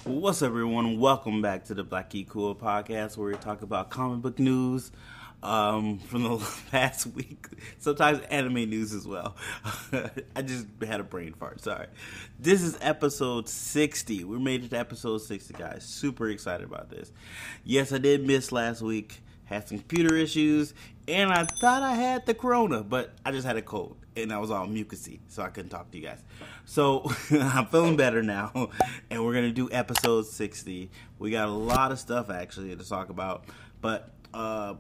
What's up, everyone? Welcome back to the Black Geek Cool podcast, where we talk about comic book news from the past week. Sometimes anime news as well. I just had a brain fart. Sorry. This is episode 60. We made it to episode 60, guys. Super excited about this. Yes, I did miss last week. Had some computer issues, and I thought I had the corona, but I just had a cold, and I was all mucousy, so I couldn't talk to you guys. So I'm feeling better now, and we're gonna do episode 60. We got a lot of stuff actually to talk about, but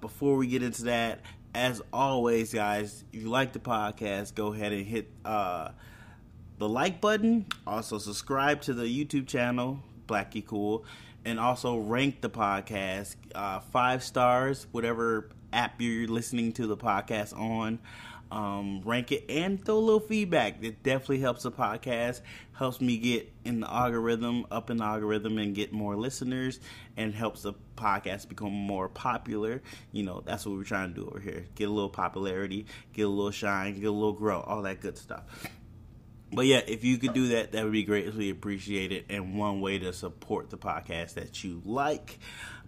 before we get into that, as always, guys, if you like the podcast, go ahead and hit the like button. Also, subscribe to the YouTube channel, Black Geek Cool. And also rank the podcast 5 stars, whatever app you're listening to the podcast on. Rank it and throw a little feedback. It definitely helps the podcast, helps me get in the algorithm, up in the algorithm, and get more listeners, and helps the podcast become more popular. You know, that's what we're trying to do over here. Get a little popularity, get a little shine, get a little grow, all that good stuff. But yeah, if you could do that, that would be greatly appreciated, and one way to support the podcast that you like.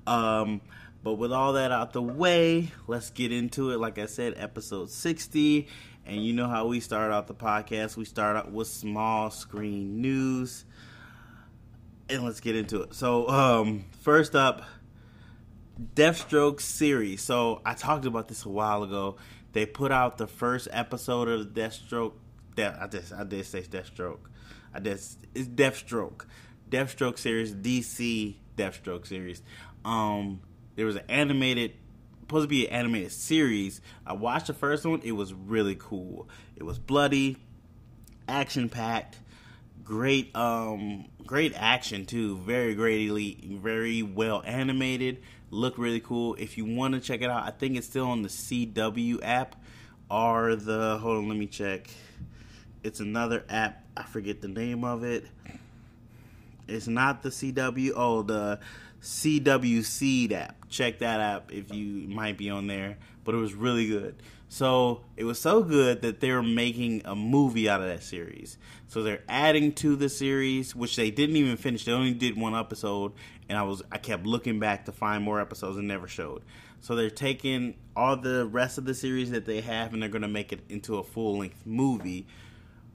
But with all that out the way, let's get into it. Like I said, episode 60, and you know how we start out the podcast. We start out with small screen news, and let's get into it. So, first up, Deathstroke Series. So, I talked about this a while ago. They put out the first episode of the Deathstroke. I did say Deathstroke. It's Deathstroke. Deathstroke series, DC Deathstroke series. There was supposed to be an animated series. I watched the first one. It was really cool. It was bloody, action-packed, great action too. Very well animated. Looked really cool. If you want to check it out, I think it's still on the CW app or hold on, let me check. It's another app. I forget the name of it. It's not the CW. Oh, the CWC app. Check that app if you might be on there. But it was really good. So it was so good that they're making a movie out of that series. So they're adding to the series, which they didn't even finish. They only did one episode, and I kept looking back to find more episodes and never showed. So they're taking all the rest of the series that they have, and they're going to make it into a full-length movie,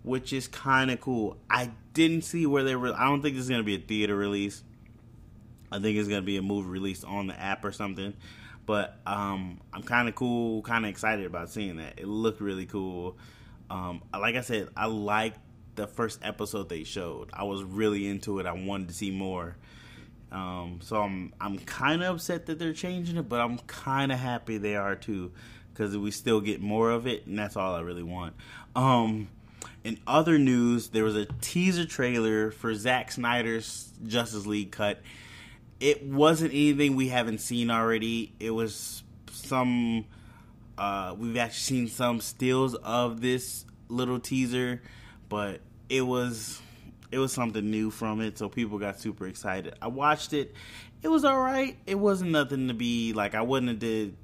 which is kind of cool. I didn't see where they were. I don't think this is going to be a theater release. I think it's going to be a movie release on the app or something. But I'm kind of excited about seeing that. It looked really cool. Like I said, I liked the first episode they showed. I was really into it. I wanted to see more. So I'm kind of upset that they're changing it, but I'm kind of happy they are too, because we still get more of it, and that's all I really want. In other news, there was a teaser trailer for Zack Snyder's Justice League cut. It wasn't anything we haven't seen already. It was we've actually seen some stills of this little teaser, but it was something new from it, so people got super excited. I watched it. It was alright. It wasn't nothing to be like, I wouldn't have did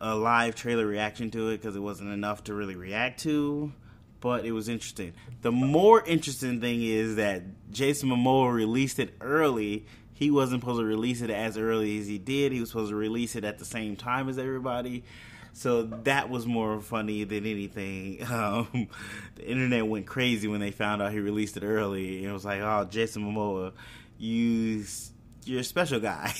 a live trailer reaction to it because it wasn't enough to really react to, but it was interesting. The more interesting thing is that Jason Momoa released it early. He wasn't supposed to release it as early as he did. He was supposed to release it at the same time as everybody, so that was more funny than anything. The internet went crazy when they found out he released it early, and it was like, oh, Jason Momoa, you're a special guy.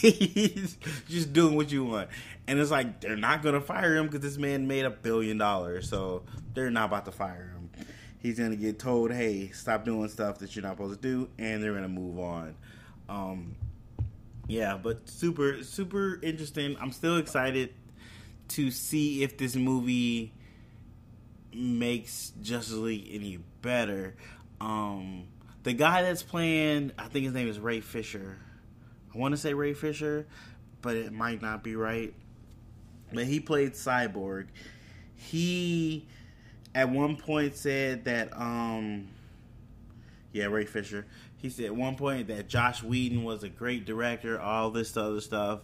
Just doing what you want. And it's like, they're not going to fire him because this man made $1 billion. So they're not about to fire him. He's going to get told, hey, stop doing stuff that you're not supposed to do. And they're going to move on. Yeah, but super, super interesting. I'm still excited to see if this movie makes Justice League any better. The guy that's playing, I think his name is Ray Fisher. I want to say Ray Fisher, but it might not be right. But he played Cyborg. He, at one point, said that, Ray Fisher. He said at one point that Joss Whedon was a great director, all this other stuff.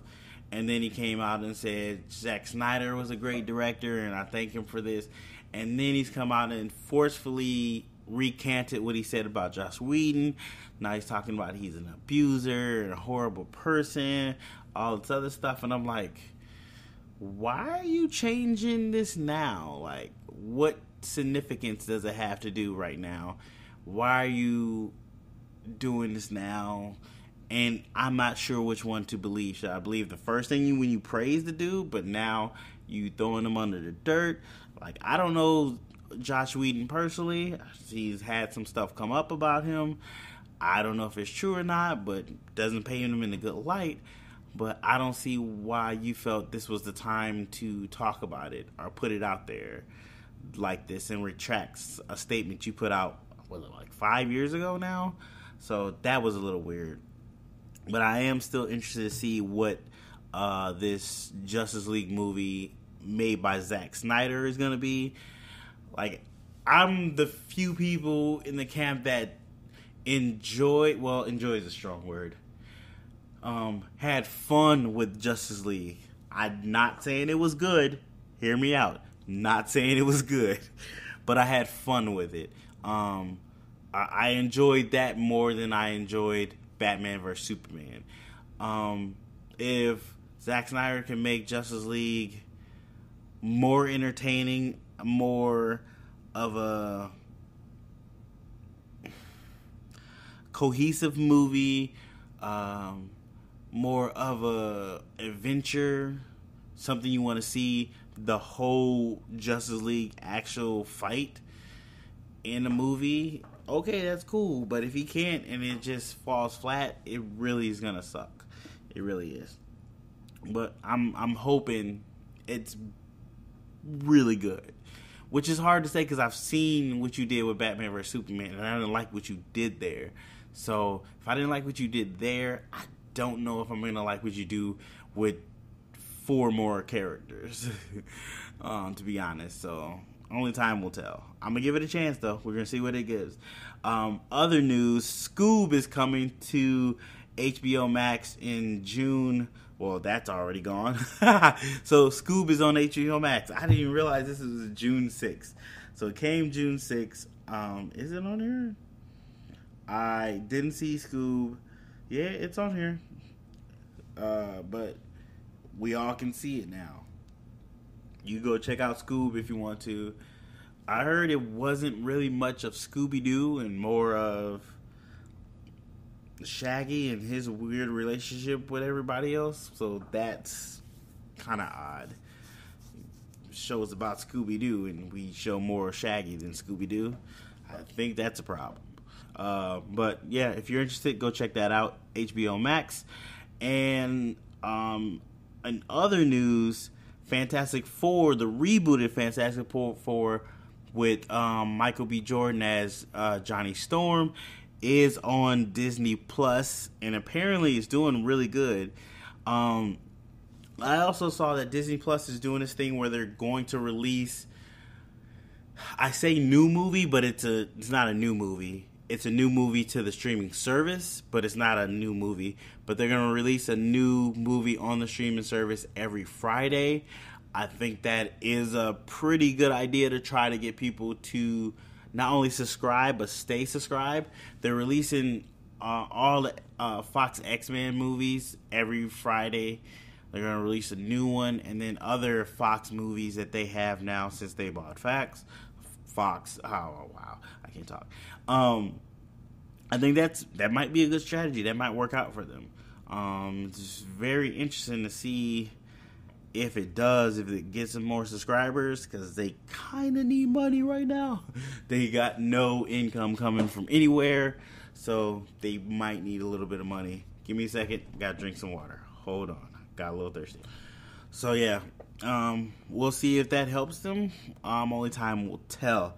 And then he came out and said Zack Snyder was a great director, and I thank him for this. And then he's come out and forcefully recanted what he said about Joss Whedon. Now he's talking about he's an abuser and a horrible person, all this other stuff. And I'm like, why are you changing this now? Like, what significance does it have to do right now? Why are you doing this now? And I'm not sure which one to believe. Should I believe the first thing when you praise the dude, but now you throwing him under the dirt? Like, I don't know Joss Whedon personally. He's had some stuff come up about him. I don't know if it's true or not, but doesn't paint him in a good light. But I don't see why you felt this was the time to talk about it or put it out there like this and retracts a statement you put out, was it like 5 years ago now? So that was a little weird. But I am still interested to see what this Justice League movie made by Zack Snyder is going to be. Like, I'm the few people in the camp that enjoy is a strong word, had fun with Justice League. I'm not saying it was good. Hear me out. Not saying it was good. But I had fun with it. I enjoyed that more than I enjoyed Batman vs. Superman. If Zack Snyder can make Justice League more entertaining, more of a cohesive movie, more of a adventure, something you want to see the whole Justice League actual fight in a movie, okay, that's cool. But if he can't and it just falls flat, it really is gonna suck. It really is. But I'm hoping it's really good, which is hard to say because I've seen what you did with Batman vs. Superman and I didn't like what you did there. So if I didn't like what you did there, I don't know if I'm gonna like what you do with 4 more characters. To be honest, so only time will tell. I'm gonna give it a chance though. We're gonna see what it gives. Other news: Scoob is coming to HBO Max in June. Well, that's already gone. So Scoob is on HBO Max. I didn't even realize this was June 6th. So it came June 6th. Is it on here? I didn't see Scoob. Yeah, it's on here. But we all can see it now. You go check out Scoob if you want to. I heard it wasn't really much of Scooby-Doo and more of Shaggy and his weird relationship with everybody else. So that's kind of odd. Shows about Scooby-Doo and we show more Shaggy than Scooby-Doo. I think that's a problem. But yeah, if you're interested, go check that out. HBO Max. And in other news, Fantastic Four, the rebooted Fantastic Four with Michael B. Jordan as Johnny Storm, is on Disney Plus, and apparently it's doing really good. I also saw that Disney Plus is doing this thing where they're going to release, I say new movie, but it's not a new movie. It's a new movie to the streaming service, but it's not a new movie. But they're going to release a new movie on the streaming service every Friday. I think that is a pretty good idea to try to get people to not only subscribe, but stay subscribed. They're releasing all the Fox X-Men movies every Friday. They're going to release a new one, and then other Fox movies that they have now since they bought Fox. Oh, wow. I can't talk. I think that might be a good strategy. That might work out for them. It's very interesting to see if it gets some more subscribers, because they kind of need money right now. They got no income coming from anywhere, so they might need a little bit of money. Give me a second. Gotta drink some water. Hold on. Got a little thirsty. So yeah, we'll see if that helps them. Only time will tell.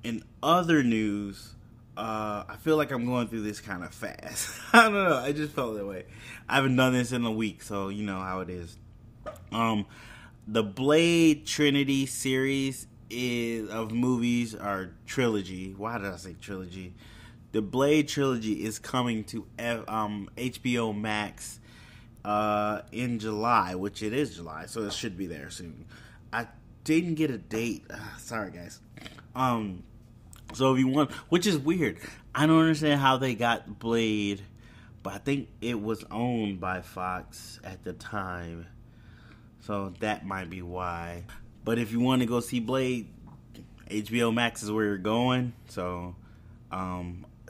In other news, I feel like I'm going through this kind of fast. I don't know. I just felt that way. I haven't done this in a week, so you know how it is. The Blade Trinity series of movies, or trilogy. Why did I say trilogy? The Blade trilogy is coming to HBO Max in July, which it is July, so it should be there soon. I didn't get a date. Sorry, guys. So if you want, which is weird, I don't understand how they got Blade, but I think it was owned by Fox at the time, so that might be why. But if you want to go see Blade, HBO Max is where you're going. So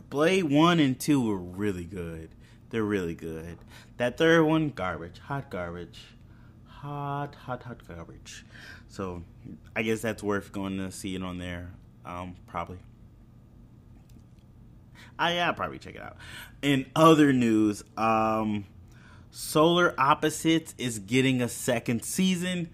Blade 1 and 2 were really good. They're really good. That third one, garbage. Hot garbage. Hot garbage. So I guess that's worth going to see it on there. Probably. I'll probably check it out. In other news, Solar Opposites is getting a second season.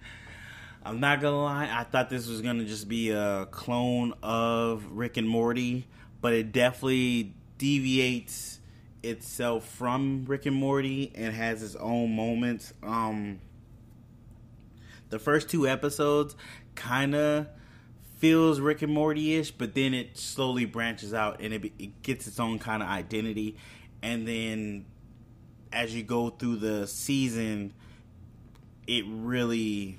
I'm not gonna lie, I thought this was gonna just be a clone of Rick and Morty, but it definitely deviates itself from Rick and Morty and has its own moments. The first 2 episodes kind of feels Rick and Morty-ish, but then it slowly branches out and it gets its own kind of identity. And then as you go through the season, it really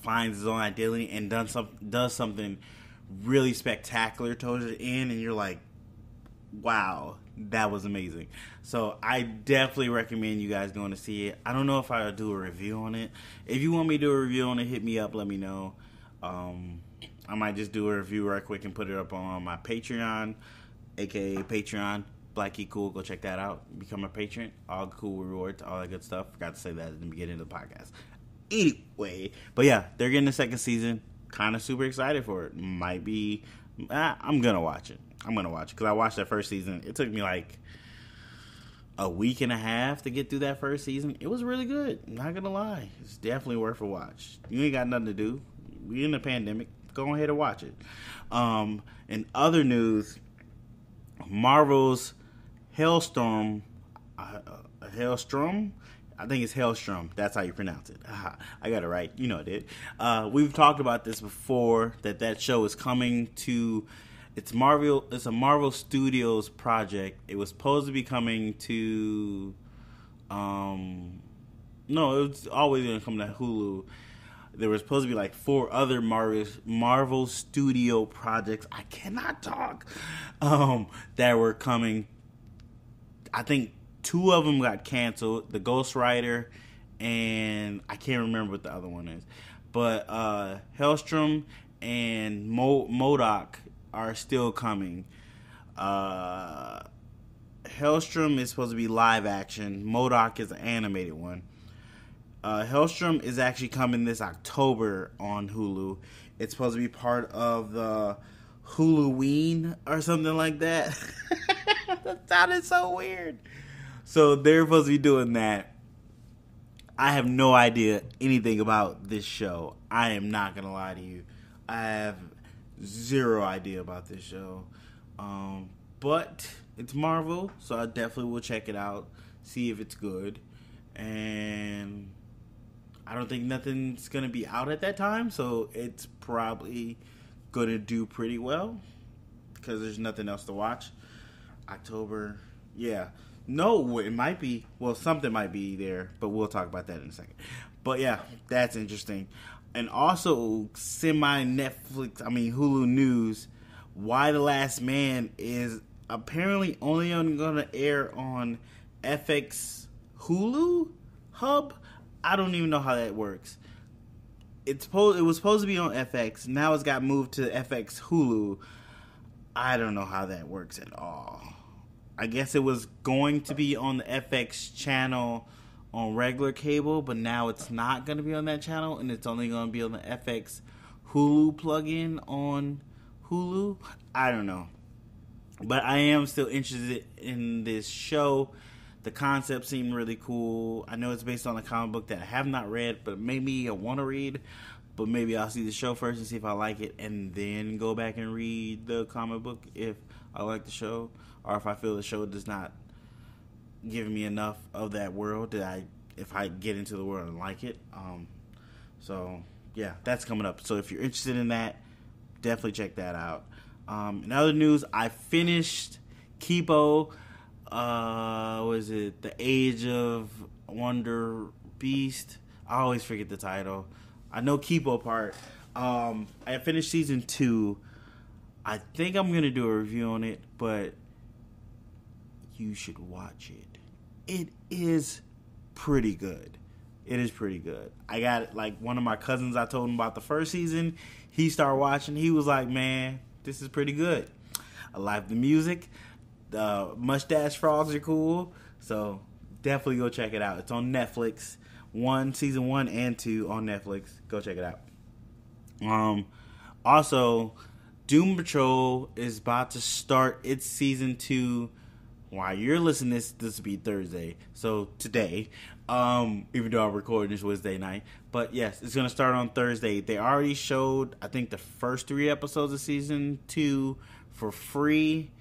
finds its own identity and does something really spectacular towards the end, and you're like, wow, that was amazing. So I definitely recommend you guys going to see it. I don't know if I'll do a review on it. If you want me to do a review on it, hit me up, let me know. I might just do a review right quick and put it up on my Patreon, aka Patreon, BLACKGEEKCOOL. Go check that out. Become a patron. All cool rewards, all that good stuff. Forgot to say that at the beginning of the podcast. Anyway, but yeah, they're getting the second season. Kind of super excited for it. Might be, I'm gonna watch it. Because I watched that first season. It took me like a week and a half to get through that first season. It was really good. Not gonna lie, it's definitely worth a watch. You ain't got nothing to do. We in the pandemic. Go ahead and watch it. In other news, Marvel's Helstrom. Helstrom. I think it's Helstrom. That's how you pronounce it. I got it right. You know it did. We've talked about this before, that show is coming to... It's Marvel. It's a Marvel Studios project. It was supposed to be coming to... No, it was always going to come to Hulu. There was supposed to be like 4 other Marvel Studio projects. I cannot talk. That were coming. I think 2 of them got canceled. The Ghost Rider, and I can't remember what the other one is. But Helstrom and MODOK are still coming. Helstrom is supposed to be live action. MODOK is an animated one. Helstrom is actually coming this October on Hulu. It's supposed to be part of the Huluween or something like that. That sounded so weird. So they're supposed to be doing that. I have no idea anything about this show. I am not going to lie to you. I have 0 idea about this show. But it's Marvel, so I definitely will check it out, see if it's good. And I don't think nothing's going to be out at that time, so it's probably going to do pretty well because there's nothing else to watch. October, yeah. No, it might be. Well, something might be there, but we'll talk about that in a second. But yeah, that's interesting. And also, Hulu news, Why the Last Man is apparently only going to air on FX Hulu Hub. I don't even know how that works. It was supposed to be on FX. Now it's got moved to FX Hulu. I don't know how that works at all. I guess it was going to be on the FX channel on regular cable, but now it's not going to be on that channel, and it's only going to be on the FX Hulu plugin on Hulu. I don't know. But I am still interested in this show. The concept seemed really cool. I know it's based on a comic book that I have not read, but maybe I want to read. But maybe I'll see the show first and see if I like it, and then go back and read the comic book if I like the show, or if I feel the show does not give me enough of that world if I get into the world and like it. So yeah, that's coming up. So if you're interested in that, definitely check that out. In other news, I finished Kipo. Was it The Age of Wonder Beast? I always forget the title. I know Kipo part. I finished season 2. I think I'm going to do a review on it, but you should watch it. It is pretty good. It is pretty good. I got, like, one of my cousins, I told him about the first season. He started watching. He was like, man, this is pretty good. I like the music. The mustache frogs are cool. So definitely go check it out. It's on Netflix. Season 1 and 2 on Netflix. Go check it out. Also, Doom Patrol is about to start its season 2. While you're listening to this will be Thursday. So today, even though I'm recording this Wednesday night. But yes, it's going to start on Thursday. They already showed, I think, the first 3 episodes of season 2 for free.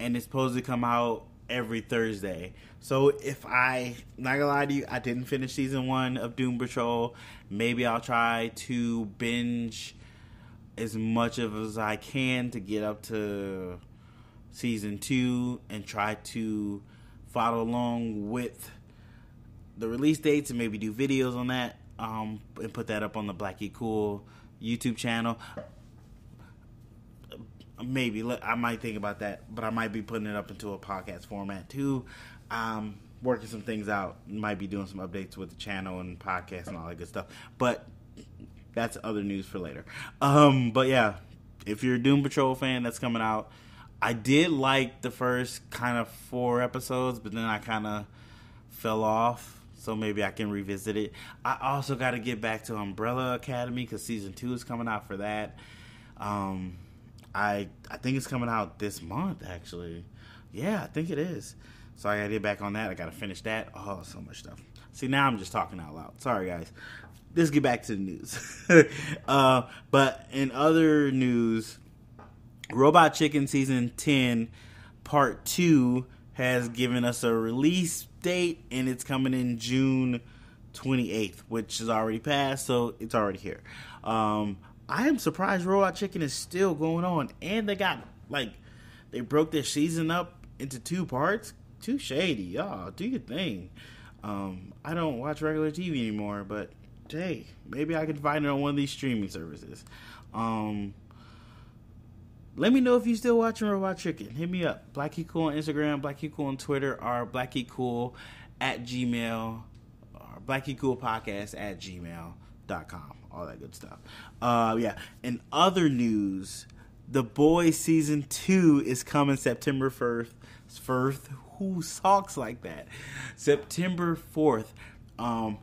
And it's supposed to come out every Thursday. So if not gonna lie to you, I didn't finish season 1 of Doom Patrol. Maybe I'll try to binge as much of as I can to get up to season 2 and try to follow along with the release dates and maybe do videos on that and put that up on the Black Geek Cool YouTube channel. Maybe I might think about that, but I might be putting it up into a podcast format too. Working some things out, might be doing some updates with the channel and podcast and all that good stuff, but that's other news for later. But yeah, if you're a Doom Patrol fan, that's coming out. I did like the first kind of 4 episodes, but then I kind of fell off, so maybe I can revisit it. I also got to get back to Umbrella Academy because season 2 is coming out for that. I think it's coming out this month, actually. Yeah, I think it is. So I got to get back on that. I got to finish that. Oh, so much stuff. See, now I'm just talking out loud. Sorry, guys. Let's get back to the news. But in other news, Robot Chicken Season 10 Part 2 has given us a release date, and it's coming in June 28th, which is already passed, so it's already here. I am surprised Robot Chicken is still going on, and they broke their season up into 2 parts. Too shady, y'all. Do your thing. I don't watch regular TV anymore, but hey, maybe I can find it on one of these streaming services. Let me know if you're still watching Robot Chicken. Hit me up. Black Geek Cool on Instagram, Black Geek Cool on Twitter, or BlackGeekCool at Gmail, or BlackGeekCoolPodcast at gmail.com. All that good stuff. Yeah. In other news, The Boys Season 2 is coming September 1st. Who talks like that? September 4th.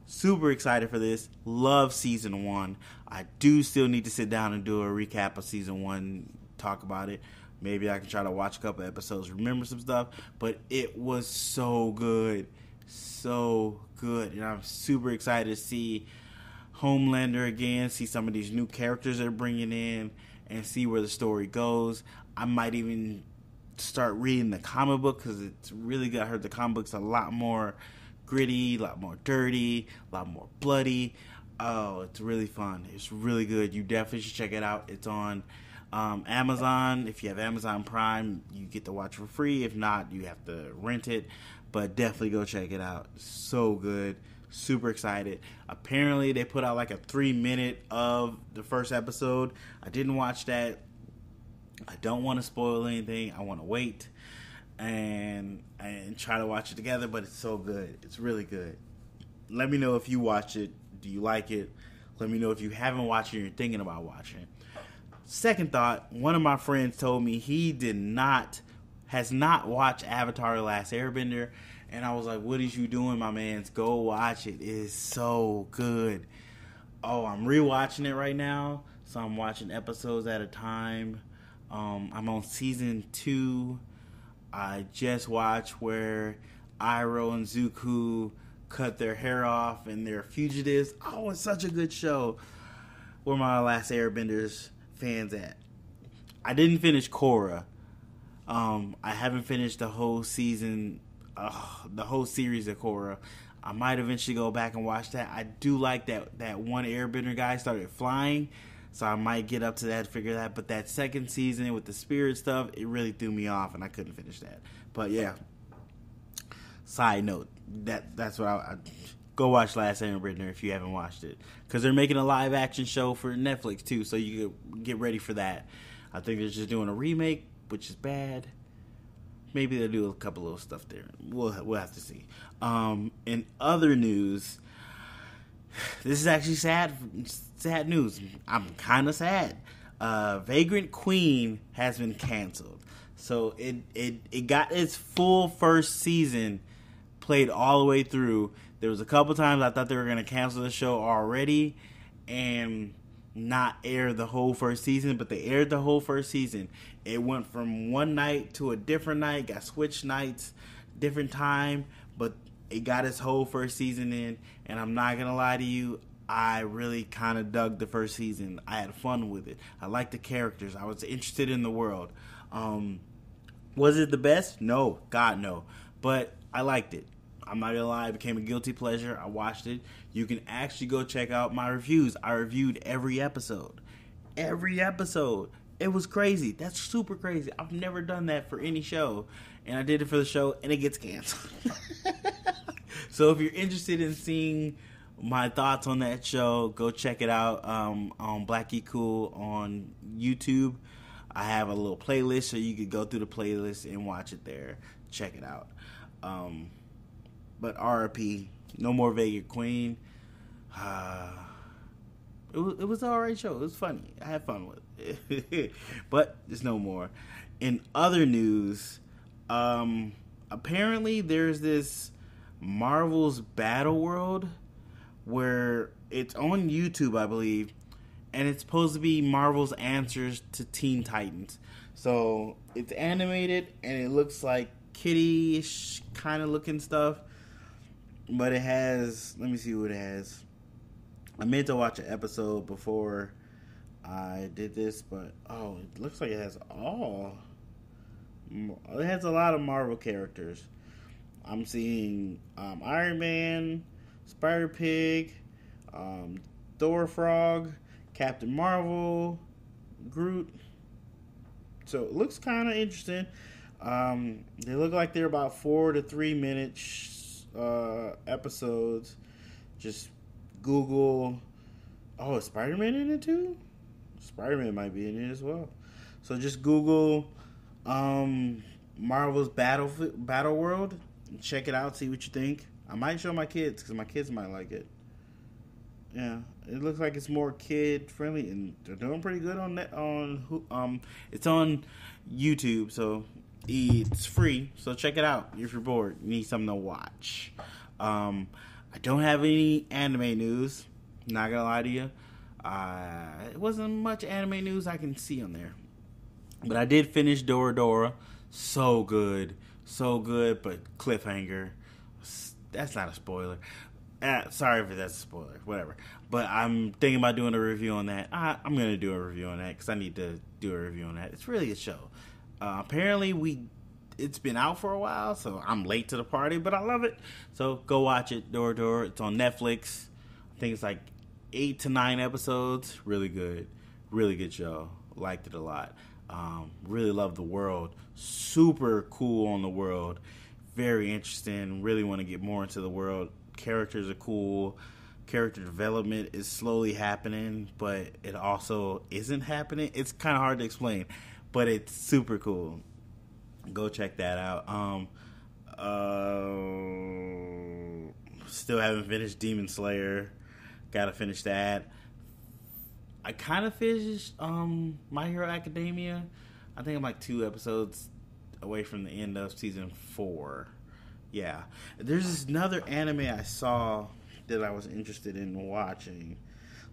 Super excited for this. Love Season 1. I do still need to sit down and do a recap of Season 1, talk about it. Maybe I can try to watch a couple episodes, remember some stuff. But it was so good. So good. And I'm super excited to see Homelander again, see some of these new characters they're bringing in, and see where the story goes. I might even start reading the comic book because it's really good. I heard the comic book's a lot more gritty, a lot more dirty, a lot more bloody. Oh, it's really fun. It's really good. You definitely should check it out. It's on Amazon. If you have Amazon Prime, you get to watch it for free. If not, you have to rent it. But definitely go check it out. It's so good. Super excited. Apparently, they put out like a 3-minute of the first episode. I didn't watch that. I don't want to spoil anything. I want to wait and try to watch it together, but it's so good. It's really good. Let me know if you watch it. Do you like it? Let me know if you haven't watched it and you're thinking about watching it. Second thought, one of my friends told me he has not watched Avatar: The Last Airbender, and I was like, what is you doing, my mans? Go watch it. It is so good. Oh, I'm rewatching it right now, so I'm watching episodes at a time. I'm on season 2. I just watched where Iroh and Zuko cut their hair off and they're fugitives. Oh, it's such a good show. Where my Last Airbenders fans at? I didn't finish Korra. I haven't finished the whole season, the whole series of Korra. I might eventually go back and watch that. I do like that one Airbender guy started flying, so I might get up to that, figure that. But that second season with the spirit stuff, it really threw me off, and I couldn't finish that. But yeah. Side note, that's what I go watch Last Airbender if you haven't watched it, because they're making a live action show for Netflix too, so you can get ready for that. I think they're just doing a remake, which is bad. Maybe they'll do a couple little stuff there. We'll have to see. In other news, this is actually sad news. I'm kind of sad. Vagrant Queen has been canceled. So it got its full first season played all the way through. There was a couple times I thought they were going to cancel the show already and not air the whole first season, but they aired the whole first season. It went from one night to a different night, got switched nights, different time, but it got its whole first season in, and I'm not going to lie to you, I really kind of dug the first season. I had fun with it. I liked the characters. I was interested in the world. Was it the best? No. God, no. But I liked it. I'm not going to lie. It became a guilty pleasure. I watched it. You can actually go check out my reviews. I reviewed every episode. Every episode. It was crazy. That's super crazy. I've never done that for any show. And I did it for the show, and it gets canceled. So if you're interested in seeing my thoughts on that show, go check it out on BLACKGEEKCOOL on YouTube. I have a little playlist, so you could go through the playlist and watch it there. Check it out. But RIP, no more Vagrant Queen. It was an alright show. It was funny. I had fun with it. But there's no more. In other news, apparently there's this Marvel's Battleworld where it's on YouTube, I believe, and it's supposed to be Marvel's answers to Teen Titans. So it's animated and it looks like kitty-ish kind of looking stuff, but it has, let me see what it has. I meant to watch an episode before I did this, but it looks like it has it has a lot of Marvel characters. I'm seeing Iron Man, Spider-Pig, Thor Frog, Captain Marvel, Groot. So it looks kind of interesting. They look like they're about 4 to 3 minute episodes. Just Google. Oh, is Spider-Man in it too? Spider-Man might be in it as well. So just Google Marvel's Battleworld and check it out. See what you think. I might show my kids because my kids might like it. Yeah, it looks like it's more kid friendly, and they're doing pretty good on that. It's on YouTube, so it's free. So check it out if you're bored. You need something to watch. I don't have any anime news. Not gonna lie to you. It wasn't much anime news I can see on there, but I did finish Dora. So good, but cliffhanger. That's not a spoiler. Sorry if that's a spoiler. Whatever. But I'm thinking about doing a review on that. I'm going to do a review on that because I need to do a review on that. It's really a show. Apparently, it's been out for a while, so I'm late to the party, but I love it. So go watch it, Dora. It's on Netflix. I think it's like 8 to 9 episodes. Really good. Really good show. Liked it a lot. Really love the world. Super cool on the world. Very interesting. Really want to get more into the world. Characters are cool. Character development is slowly happening, but it also isn't happening. It's kind of hard to explain, but it's super cool. Go check that out. Still haven't finished Demon Slayer. Gotta finish that. I kind of finished My Hero Academia. I think I'm like 2 episodes away from the end of season 4. Yeah. There's another anime I saw that I was interested in watching.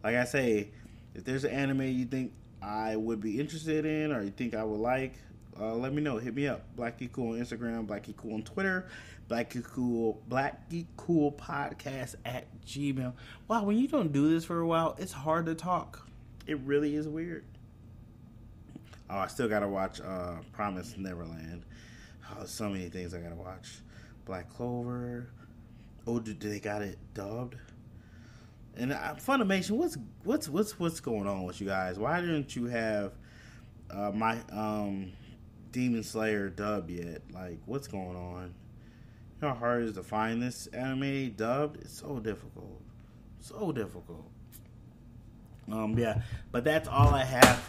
Like I say, if there's an anime you think I would be interested in or you think I would like, let me know. Hit me up. BLACKGEEKCOOL on Instagram, BLACKGEEKCOOL on Twitter, BLACKGEEKCOOL podcast at Gmail. Wow, when you don't do this for a while, it's hard to talk. It really is weird. Oh, I still gotta watch Promised Neverland. Oh, so many things I gotta watch. Black Clover. Oh, they got it dubbed? And Funimation, what's going on with you guys? Why didn't you have my Demon Slayer dubbed yet? Like, what's going on? You know how hard it is to find this anime dubbed? It's so difficult. So difficult. Yeah, but that's all I have.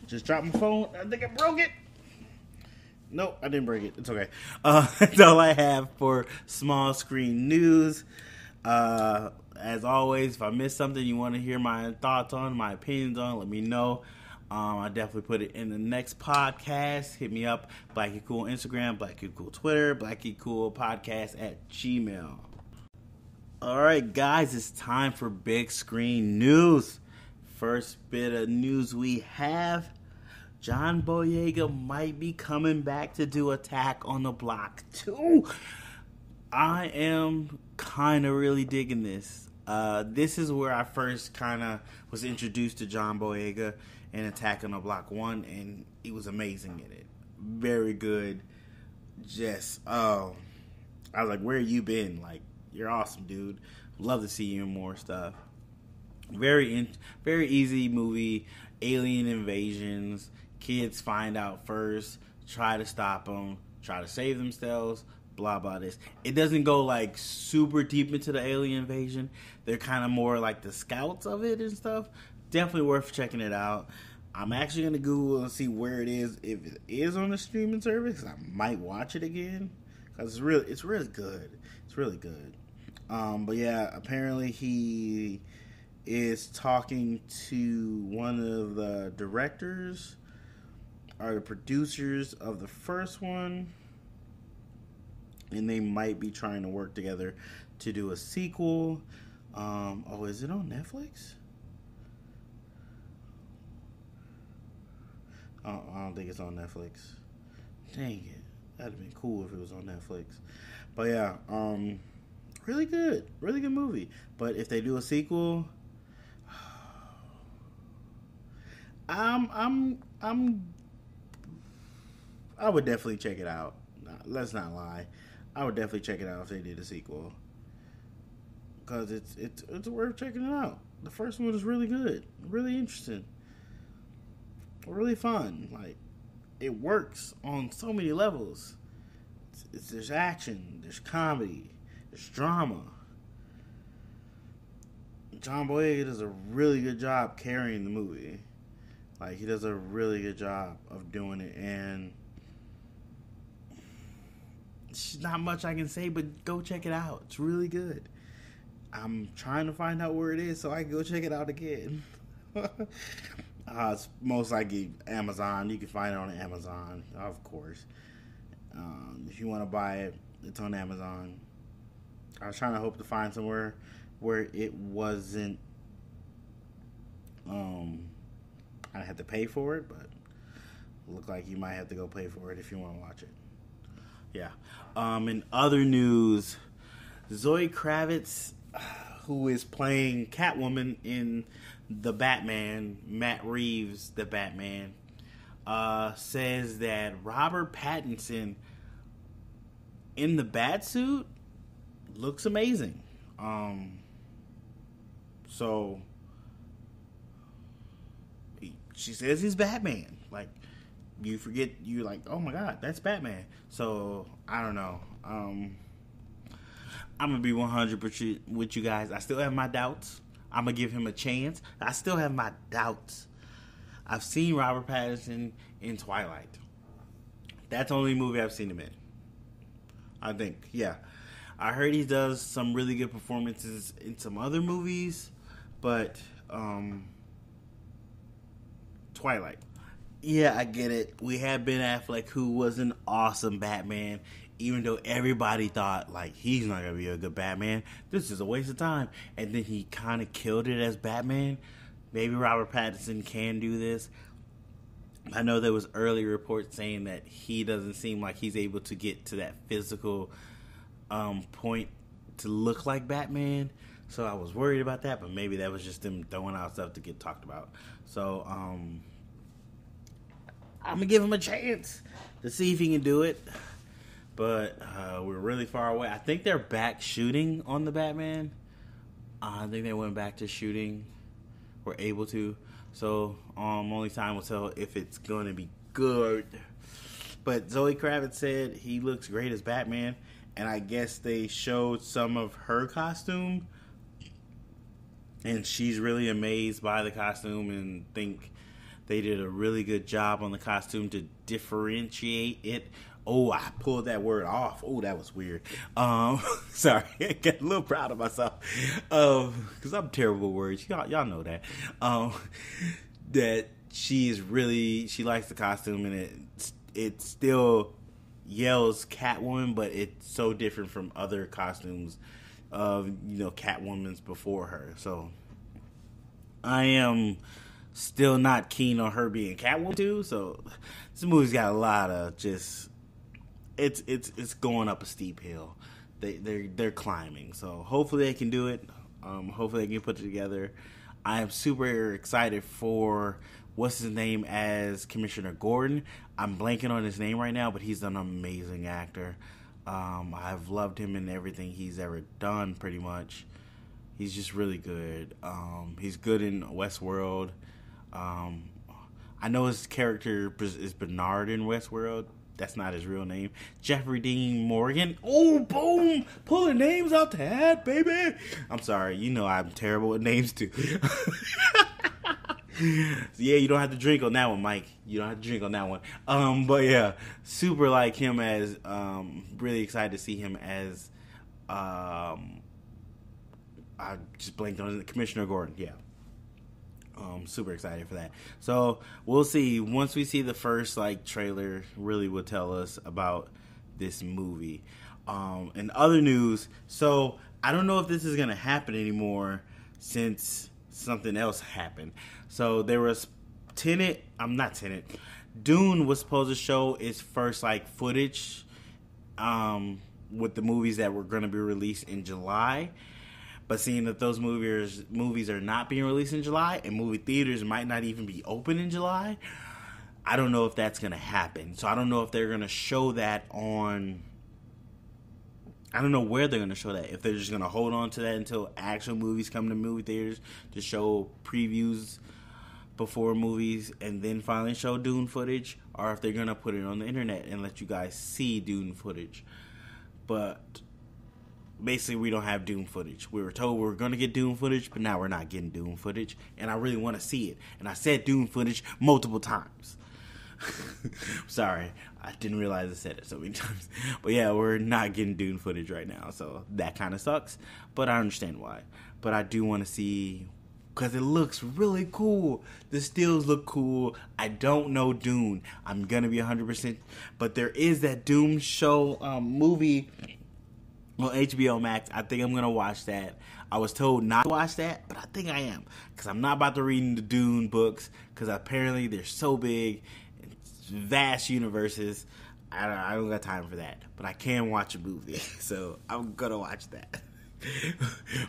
Just dropped my phone. I think I broke it. Nope, I didn't break it. It's okay. That's all I have for small screen news. As always, if I missed something you want to hear my thoughts on, my opinions on, let me know. I definitely put it in the next podcast. Hit me up, BlackGeekCool Instagram, BlackGeekCool Twitter, BlackGeekCool Podcast at Gmail. All right, guys, it's time for big screen news. First bit of news we have: John Boyega might be coming back to do Attack on the Block 2. I am kind of really digging this. This is where I first kind of was introduced to John Boyega in Attack on the Block 1, and he was amazing in it. Very good. Just, I was like, where you been? Like, you're awesome, dude. Love to see you in more stuff. Very easy movie. Alien invasions. Kids find out first, try to stop them, try to save themselves, blah, blah, this. It doesn't go, like, super deep into the alien invasion. They're kind of more like the scouts of it and stuff. Definitely worth checking it out. I'm actually going to Google and see where it is. If it is on the streaming service, I might watch it again. Because it's really good. It's really good. But yeah, apparently he is talking to one of the directors or the producers of the first one, and they might be trying to work together to do a sequel. Is it on Netflix? I don't think it's on Netflix. Dang it. That'd have been cool if it was on Netflix. But yeah, really good movie. But if they do a sequel, I would definitely check it out. Let's not lie. I would definitely check it out if they did a sequel, because it's worth checking it out. The first one was really good, really interesting, really fun. Like, it works on so many levels. There's action, there's comedy, there's drama. John Boyega does a really good job carrying the movie. Like, he does a really good job of doing it, and it's not much I can say, but go check it out. It's really good. I'm trying to find out where it is so I can go check it out again. It's most likely Amazon. You can find it on Amazon, of course. If you want to buy it, it's on Amazon. I was trying to hope to find somewhere where it wasn't, I had to pay for it, but it looked like you might have to go pay for it if you want to watch it. Yeah. In other news, Zoe Kravitz, who is playing Catwoman in the Batman, Matt Reeves, the Batman, says that Robert Pattinson in the Batsuit looks amazing. So she says he's Batman. Like, you forget, you're like, oh my god, that's Batman. So I don't know. I'm gonna be 100% with you guys. I still have my doubts. I'm gonna give him a chance. I still have my doubts. I've seen Robert Pattinson in Twilight. That's the only movie I've seen him in, I think. Yeah, I heard he does some really good performances in some other movies, but Twilight. Yeah, I get it. We had Ben Affleck, who was an awesome Batman, even though everybody thought, like, he's not going to be a good Batman. This is a waste of time. And then he kind of killed it as Batman. Maybe Robert Pattinson can do this. I know there was early reports saying that he doesn't seem like he's able to get to that physical point to look like Batman. So I was worried about that, but maybe that was just them throwing out stuff to get talked about. So I'm going to give him a chance to see if he can do it. But we're really far away. I think they're back shooting on the Batman. I think they went back to shooting. Were able to. So only time will tell if it's going to be good. But Zoe Kravitz said he looks great as Batman. And I guess they showed some of her costume. And she's really amazed by the costume and think They did a really good job on the costume to differentiate it. Oh, I pulled that word off. Oh, that was weird. Sorry, I got a little proud of myself because I'm terrible with words. Y'all know that. That she likes the costume, and it still yells Catwoman, but it's so different from other costumes of Catwoman's before her. So I am still not keen on her being Catwoman too. So this movie's got a lot of just. It's going up a steep hill. They're climbing. So hopefully they can do it. Hopefully they can put it together. I am super excited for what's his name as Commissioner Gordon. I'm blanking on his name right now, but he's an amazing actor. I've loved him in everything he's ever done, pretty much. He's just really good. He's good in Westworld. I know his character is Bernard in Westworld. That's not his real name. Jeffrey Dean Morgan. Oh, boom! Pulling names out the hat, baby! I'm sorry. I'm terrible with names, too. Yeah, you don't have to drink on that one, Mike. You don't have to drink on that one. But yeah, super like him as, really excited to see him as, I just blanked on it, Commissioner Gordon, yeah. Super excited for that. So we'll see. Once we see the first trailer, really will tell us about this movie. In other news, so I don't know if this is gonna happen anymore since something else happened. So there was Tenet. Not Tenet. Dune was supposed to show its first footage with the movies that were going to be released in July. But seeing that those movies are not being released in July, and movie theaters might not even be open in July, I don't know if that's going to happen. So I don't know if they're going to show that on... I don't know where they're going to show that. If they're just going to hold on to that until actual movies come to movie theaters to show previews before movies and then finally show Dune footage, or if they're going to put it on the internet and let you guys see Dune footage. But... basically, we don't have Dune footage. We were told we were going to get Dune footage, but now we're not getting Dune footage. And I really want to see it. And I said Dune footage multiple times. Sorry, I didn't realize I said it so many times. But yeah, we're not getting Dune footage right now. So that kind of sucks. But I understand why. But I do want to see... because it looks really cool. The stills look cool. I don't know Dune. I'm going to be 100%. But there is that Dune show movie... on HBO Max. I think I'm going to watch that. I was told not to watch that, but I think I am. Because I'm not about to read the Dune books. Because apparently they're so big. It's vast universes. I don't got time for that. But I can watch a movie. So I'm going to watch that.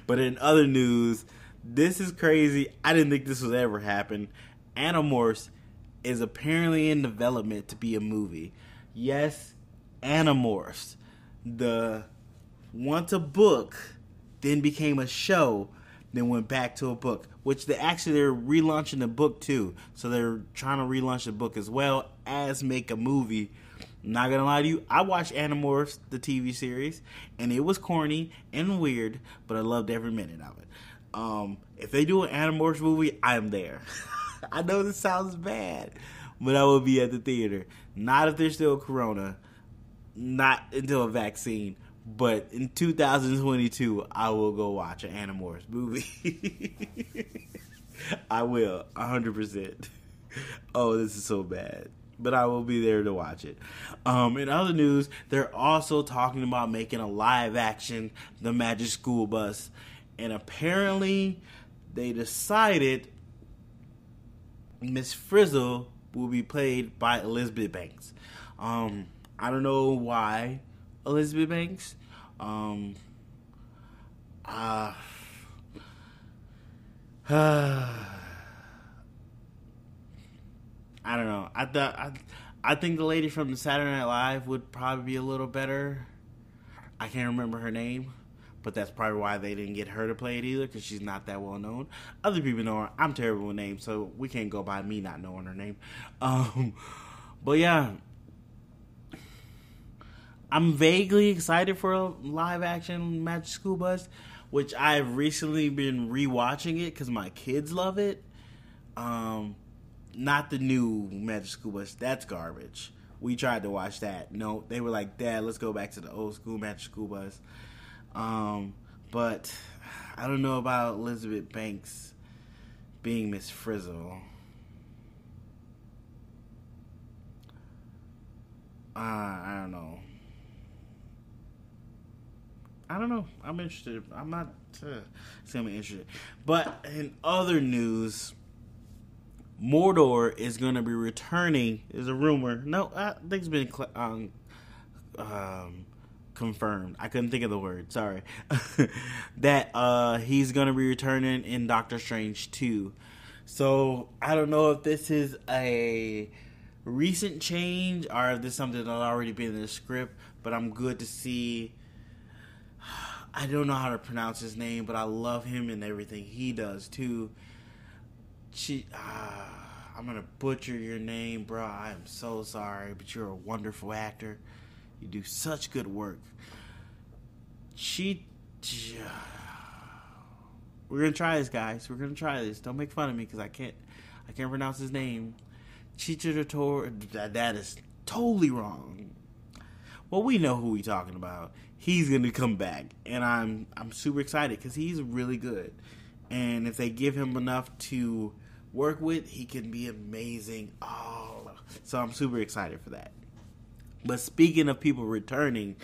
But in other news, this is crazy. I didn't think this would ever happen. Animorphs is apparently in development to be a movie. Yes, Animorphs. Once a book, then became a show, then went back to a book. Which they're relaunching the book too. So they're trying to relaunch the book as well as make a movie. I'm not gonna lie to you, I watched Animorphs, the TV series, and it was corny and weird, but I loved every minute of it. If they do an Animorphs movie, I am there. I know this sounds bad, but I will be at the theater. Not if there's still Corona. Not until a vaccine. But in 2022, I will go watch an Animorphs movie. I will, 100%. Oh, this is so bad. But I will be there to watch it. In other news, they're also talking about making a live action The Magic School Bus. And apparently, they decided Miss Frizzle will be played by Elizabeth Banks. I don't know why Elizabeth Banks. I don't know. I think the lady from the Saturday Night Live would probably be a little better. I can't remember her name, but that's probably why they didn't get her to play it either, because she's not that well known. Other people know her. I'm terrible with names, so we can't go by me not knowing her name. But yeah, I'm vaguely excited for a live action Magic School Bus, which I've recently been rewatching it because my kids love it. not the new Magic School Bus. That's garbage. We tried to watch that. No, they were like, Dad, let's go back to the old school Magic School Bus. But I don't know about Elizabeth Banks being Miss Frizzle. I don't know. I'm interested. I'm not semi interested. But in other news, Mordor is going to be returning. There's a rumor. No, I think it's been confirmed. I couldn't think of the word. Sorry. That he's going to be returning in Doctor Strange 2. So I don't know if this is a recent change or if this is something that already been in the script. But I'm good to see. I don't know how to pronounce his name, but I love him and everything he does too. I'm gonna butcher your name, bro. I am so sorry, but you're a wonderful actor. You do such good work. We're gonna try this, guys. We're gonna try this. Don't make fun of me because I can't pronounce his name. Chichirator. That is totally wrong. Well, we know who we're talking about. He's gonna come back, and I'm super excited because he's really good. And if they give him enough to work with, he can be amazing. Oh, so I'm super excited for that. But speaking of people returning,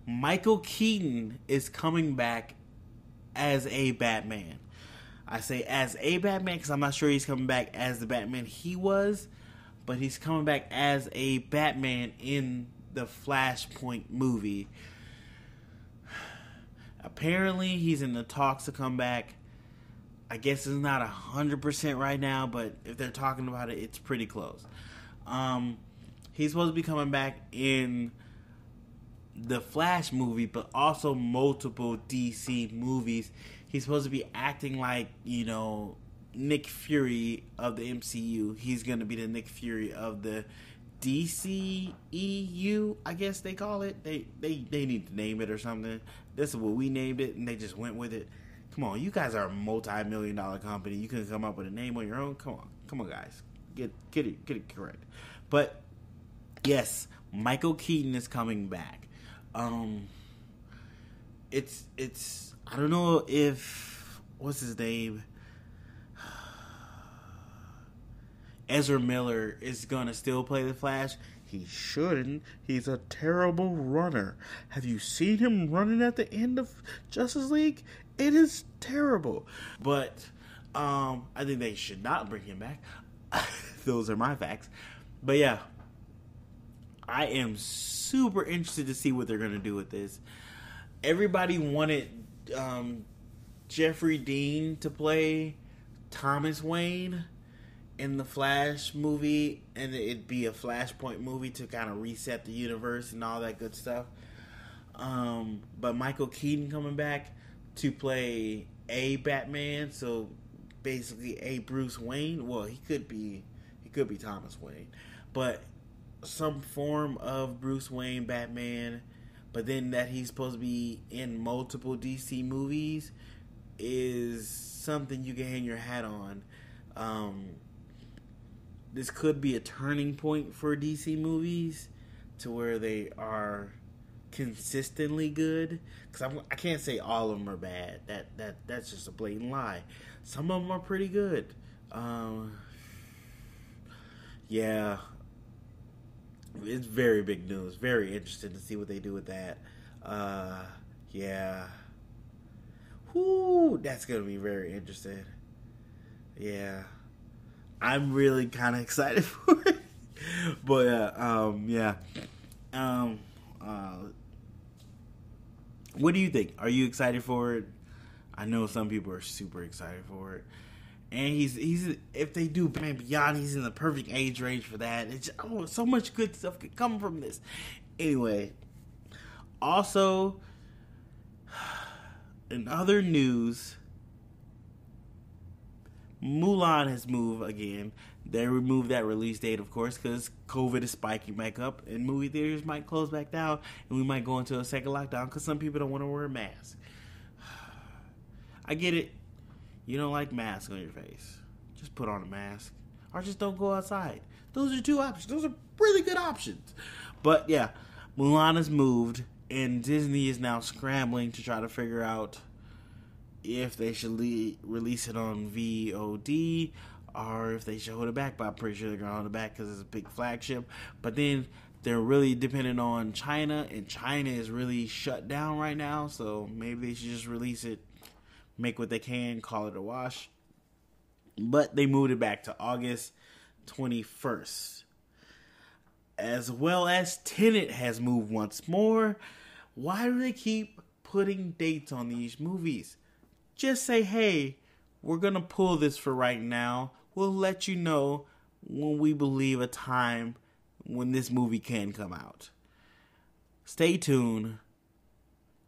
Michael Keaton is coming back as a Batman. I say as a Batman because I'm not sure he's coming back as the Batman he was, but he's coming back as a Batman in the Flashpoint movie. Apparently, he's in the talks to come back. I guess it's not 100% right now, but if they're talking about it, it's pretty close. He's supposed to be coming back in the Flash movie, but also multiple DC movies. He's supposed to be acting like, Nick Fury of the MCU. He's going to be the Nick Fury of the DCEU, I guess they call it. They need to name it or something. This is what we named it, and they just went with it. Come on, you guys are a multi-million-dollar company. You can come up with a name on your own. Come on, guys, get it correct. But yes, Michael Keaton is coming back. It's I don't know if what's his name. Ezra Miller is gonna still play the Flash. He shouldn't. He's a terrible runner. Have you seen him running at the end of Justice League? It is terrible. But I think they should not bring him back. Those are my facts. But yeah, I am super interested to see what they're gonna do with this. Everybody wanted Jeffrey Dean to play Thomas Wayne in the Flash movie, and it'd be a Flashpoint movie to kind of reset the universe and all that good stuff. But Michael Keaton coming back to play a Batman, so basically a Bruce Wayne. Well, he could be Thomas Wayne, but some form of Bruce Wayne Batman. But then that he's supposed to be in multiple DC movies is something you can hang your hat on. This could be a turning point for DC movies to where they are consistently good. Because I can't say all of them are bad. That's just a blatant lie. Some of them are pretty good. Yeah. It's very big news. Very interested to see what they do with that. Yeah. Whoo, that's going to be very interesting. Yeah. I'm really kind of excited for it. But, yeah. What do you think? Are you excited for it? I know some people are super excited for it. And he's if they do Batman Beyond, he's in the perfect age range for that. It's so much good stuff could come from this. Anyway, also, in other news, Mulan has moved again. They removed that release date, of course, because COVID is spiking back up, and movie theaters might close back down, and we might go into a second lockdown because some people don't want to wear a mask. I get it. You don't like masks on your face. just put on a mask. Or just don't go outside. Those are two options. Those are really good options. But yeah, Mulan has moved, and Disney is now scrambling to try to figure out if they should release it on VOD or if they should hold it back. But I'm pretty sure they're going to hold it back because it's a big flagship. But then they're really dependent on China, and China is really shut down right now. So maybe they should just release it, make what they can, call it a wash. But they moved it back to August 21st. As well as Tenet has moved once more. Why do they keep putting dates on these movies? Just say, hey, we're going to pull this for right now. We'll let you know when we believe a time when this movie can come out. Stay tuned.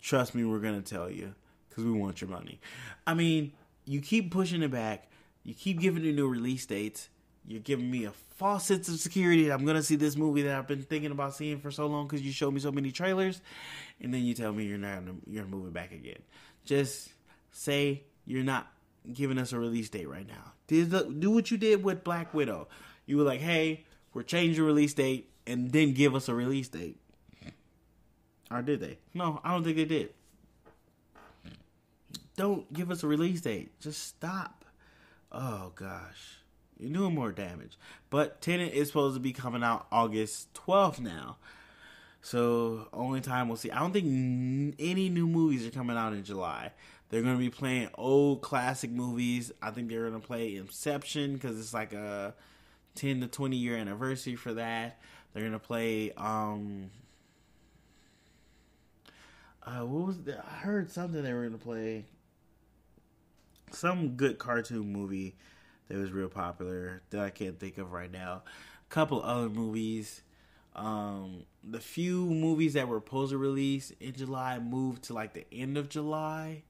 Trust me, we're going to tell you. Because we want your money. I mean, you keep pushing it back. You keep giving it new release dates. You're giving me a false sense of security that I'm going to see this movie that I've been thinking about seeing for so long because you showed me so many trailers. And then you tell me you're going to move it back again. Just say you're not giving us a release date right now. Do what you did with Black Widow. You were like, hey, we're changing the release date, and then give us a release date. Or did they? No, I don't think they did. Don't give us a release date. Just stop. Oh, gosh. You're doing more damage. But Tenet is supposed to be coming out August 12th now. So, only time we'll see. I don't think any new movies are coming out in July. They're going to be playing old classic movies. I think they're going to play Inception because it's like a 10 to 20 year anniversary for that. They're going to play, what was that? I heard something they were going to play. Some good cartoon movie that was real popular that I can't think of right now. A couple other movies. The few movies that were supposed to release in July moved to like the end of July.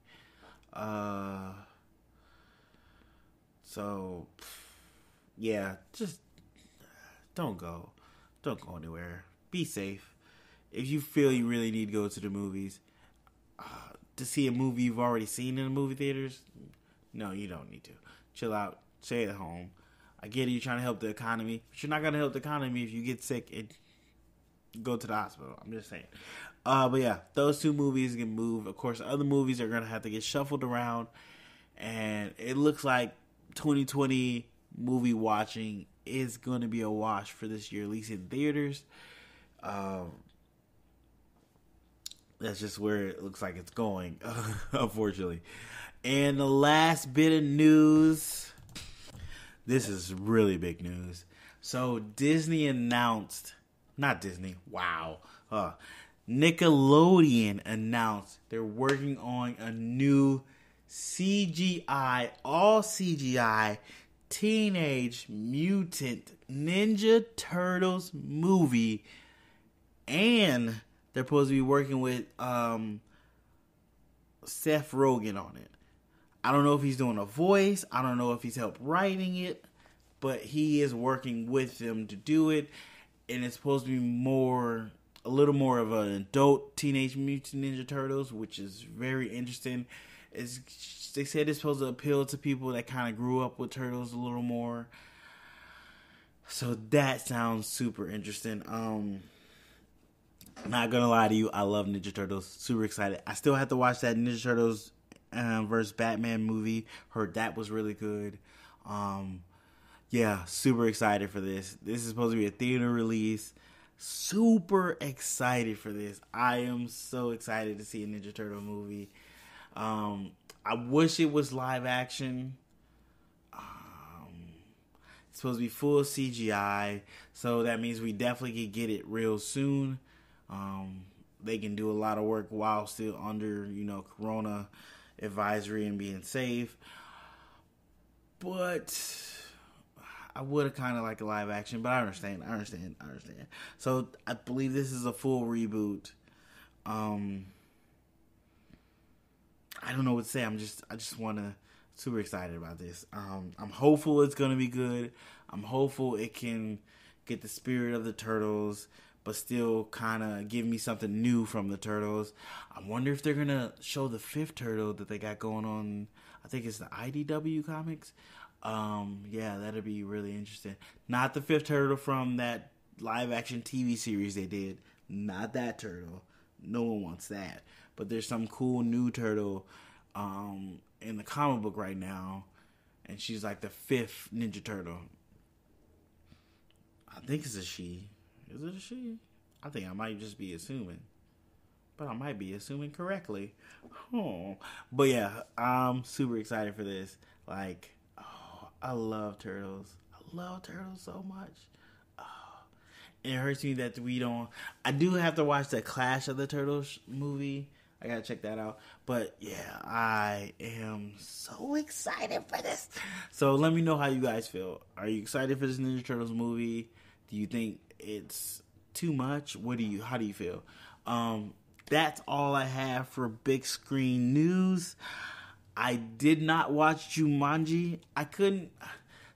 So yeah, just don't go anywhere. Be safe. If you feel you really need to go to the movies to see a movie you've already seen in the movie theaters, no, you don't need to. Chill out. Stay at home. I get it. You're trying to help the economy, but you're not going to help the economy if you get sick and go to the hospital. I'm just saying. But yeah, those two movies can move. Of course, other movies are going to have to get shuffled around. And it looks like 2020 movie watching is going to be a wash for this year, at least in theaters. That's just where it looks like it's going, unfortunately. And the last bit of news. This is really big news. So Disney announced, not Disney, wow. Nickelodeon announced they're working on a new CGI, all CGI, Teenage Mutant Ninja Turtles movie. And they're supposed to be working with Seth Rogen on it. I don't know if he's doing a voice. I don't know if he's helped writing it. But he is working with them to do it. And it's supposed to be a little more of an adult Teenage Mutant Ninja Turtles, which is very interesting. They said it's supposed to appeal to people that kind of grew up with Turtles a little more. So that sounds super interesting. Not gonna lie to you, I love Ninja Turtles. Super excited. I still have to watch that Ninja Turtles versus Batman movie. Heard that was really good. Yeah, super excited for this. This is supposed to be a theater release. Super excited for this. I am so excited to see a Ninja Turtle movie. I wish it was live action. It's supposed to be full CGI, so that means we definitely could get it real soon. They can do a lot of work while still under, Corona advisory and being safe. But I would have kind of liked a live action, but I understand. So I believe this is a full reboot. I don't know what to say. I just want to, super excited about this. I'm hopeful it's going to be good. I'm hopeful it can get the spirit of the Turtles, but still kind of give me something new from the Turtles. I wonder if they're going to show the fifth turtle that they got going on. I think it's the IDW comics. Yeah, that'd be really interesting. Not the fifth turtle from that live action TV series they did. Not that turtle. No one wants that. But there's some cool new turtle in the comic book right now, and she's like the fifth Ninja Turtle. I think it's a she. Is it a she? I think I might just be assuming. But I might be assuming correctly. Oh. But yeah, I'm super excited for this. Like, oh, I love turtles. I love turtles so much. Oh. And it hurts me that we don't... I do have to watch the Clash of the Turtles movie. I gotta check that out. But yeah, I am so excited for this. So let me know how you guys feel. Are you excited for this Ninja Turtles movie? Do you think it's too much? How do you feel? That's all I have for big screen news. I did not watch Jumanji. I couldn't.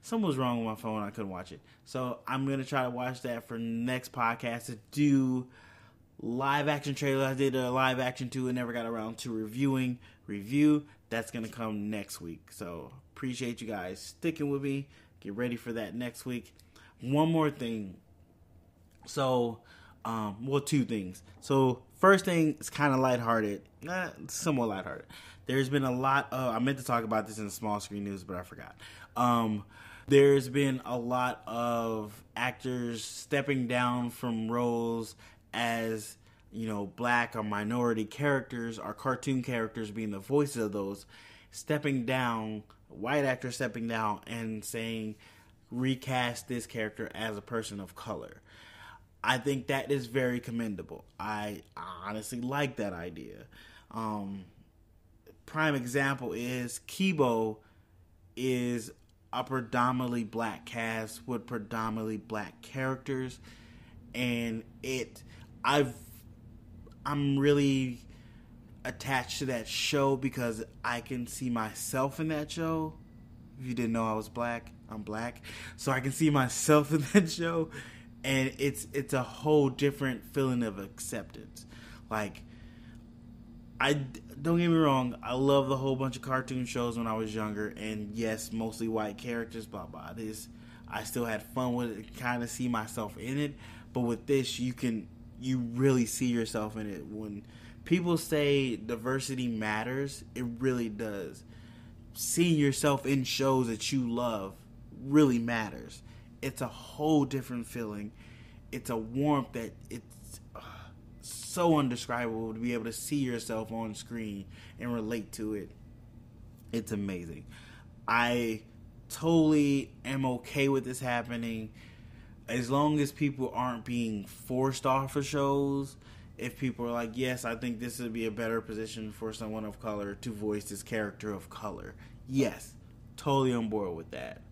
Something was wrong with my phone. I couldn't watch it. So I'm going to try to watch that for next podcast to do live action trailer. I did a live action too and never got around to review. That's going to come next week. So appreciate you guys sticking with me. Get ready for that next week. One more thing. So, two things. So first thing is kind of lighthearted. Somewhat lighthearted. There's been a lot of... I meant to talk about this in small screen news, but I forgot. There's been a lot of actors stepping down from roles as, black or minority characters or cartoon characters being the voices of those, stepping down, white actors stepping down and saying, recast this character as a person of color. I think that is very commendable. I honestly like that idea. Prime example is Kibo is a predominantly black cast with predominantly black characters, and I'm really attached to that show because I can see myself in that show. If you didn't know I was black, I'm black, so I can see myself in that show, and it's a whole different feeling of acceptance. Like, don't get me wrong, I love the whole bunch of cartoon shows when I was younger, and yes, mostly white characters, blah blah. I still had fun with it, kind of see myself in it, but with this, you really see yourself in it. When people say diversity matters, it really does. Seeing yourself in shows that you love really matters. It's a whole different feeling. It's a warmth that it's so indescribable to be able to see yourself on screen and relate to it. It's amazing. I totally am okay with this happening as long as people aren't being forced off of shows. If people are like, yes, I think this would be a better position for someone of color to voice this character of color. Yes, totally on board with that.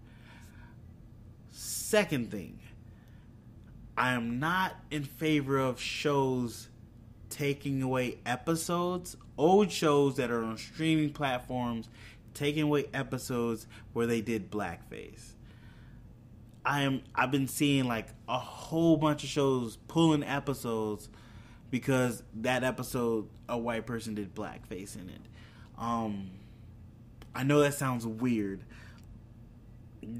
Second thing, I am not in favor of shows taking away episodes, old shows that are on streaming platforms, taking away episodes where they did blackface. I've been seeing like a whole bunch of shows pulling episodes because that episode a white person did blackface in it. I know that sounds weird.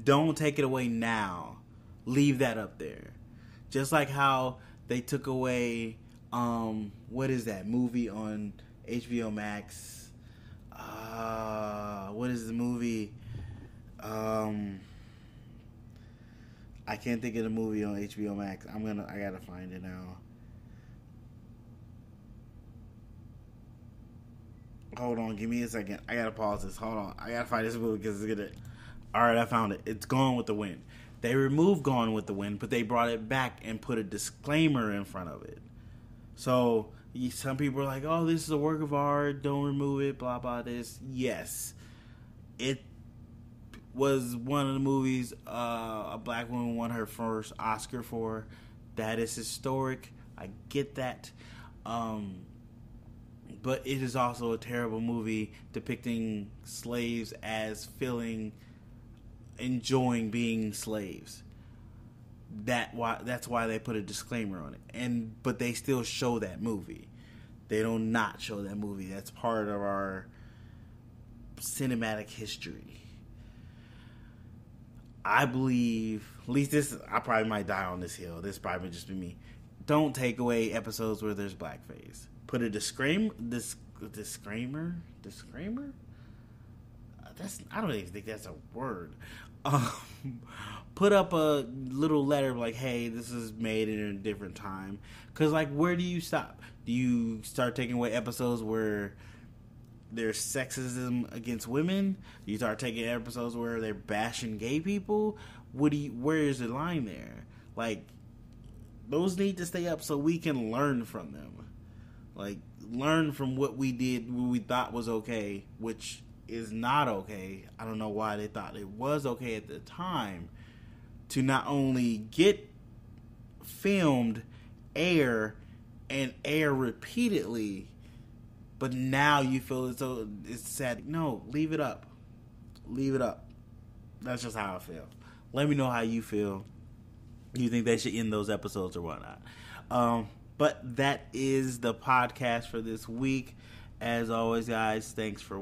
Don't take it away now. Leave that up there. Just like how they took away what is that movie on HBO Max? What is the movie? I can't think of the movie on HBO Max. I gotta find it now. Hold on, give me a second. I gotta pause this. Hold on. I gotta find this movie because it's gonna... Alright, I found it. It's Gone with the Wind. They removed Gone with the Wind, but they brought it back and put a disclaimer in front of it. So, some people are like, oh, this is a work of art, don't remove it, blah, blah, this. Yes. It was one of the movies a black woman won her first Oscar for. That is historic. I get that. But it is also a terrible movie depicting slaves as enjoying being slaves. That's why they put a disclaimer on it. But they still show that movie. They do not show that movie. That's part of our cinematic history. I believe, at least this, I probably might die on this hill. This probably just be me. Don't take away episodes where there's blackface. Put a disclaimer. I don't even think that's a word. Put up a little letter like, hey, this is made in a different time. Because, like, where do you stop? Do you start taking away episodes where there's sexism against women? Do you start taking episodes where they're bashing gay people? Where is the line there? Like, those need to stay up so we can learn from them. Like, learn from what we did, what we thought was okay, which is not okay. I don't know why they thought it was okay at the time to not only get filmed, air repeatedly, but now you feel as though it's sad. No, leave it up. Leave it up. That's just how I feel. Let me know how you feel. You think they should end those episodes or whatnot. But that is the podcast for this week. As always, guys, thanks for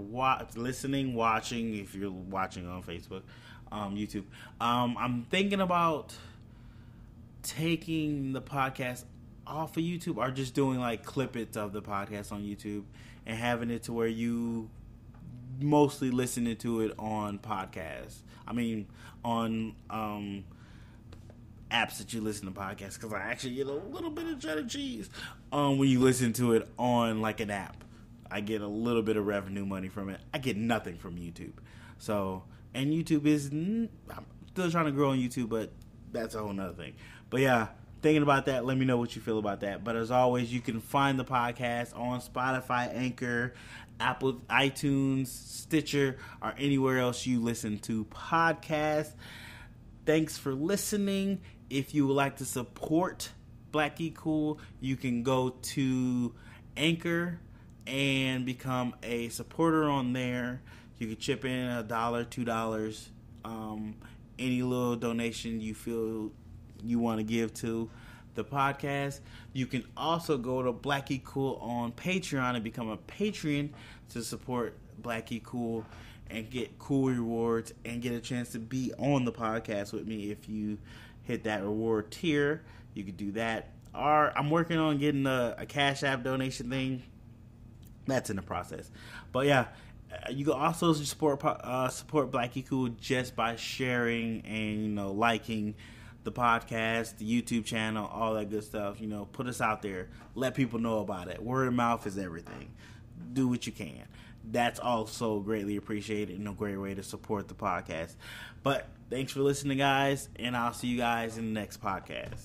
listening, watching, if you're watching on Facebook, YouTube. I'm thinking about taking the podcast off of YouTube or just doing like clippets of the podcast on YouTube and having it to where you mostly listening to it on podcasts. I mean, on apps that you listen to podcasts, because I actually get a little bit of cheddar cheese when you listen to it on like an app. I get a little bit of revenue money from it. I get nothing from YouTube. So, and YouTube is, I'm still trying to grow on YouTube, but that's a whole nother thing. But yeah, thinking about that, let me know what you feel about that. But as always, you can find the podcast on Spotify, Anchor, Apple, iTunes, Stitcher, or anywhere else you listen to podcasts. Thanks for listening. If you would like to support Black Geek Cool, you can go to Anchor and become a supporter on there. You can chip in $1, $2, any little donation you feel you want to give to the podcast. You can also go to Black Geek Cool on Patreon and become a patron to support Black Geek Cool and get cool rewards and get a chance to be on the podcast with me. If you hit that reward tier, you could do that. Or I'm working on getting a Cash App donation thing. That's in the process. But yeah, you can also support Black Geek Cool just by sharing and liking the podcast, the YouTube channel, all that good stuff. Put us out there. Let people know about it. Word of mouth is everything. Do what you can. That's also greatly appreciated and a great way to support the podcast. But thanks for listening, guys, and I'll see you guys in the next podcast.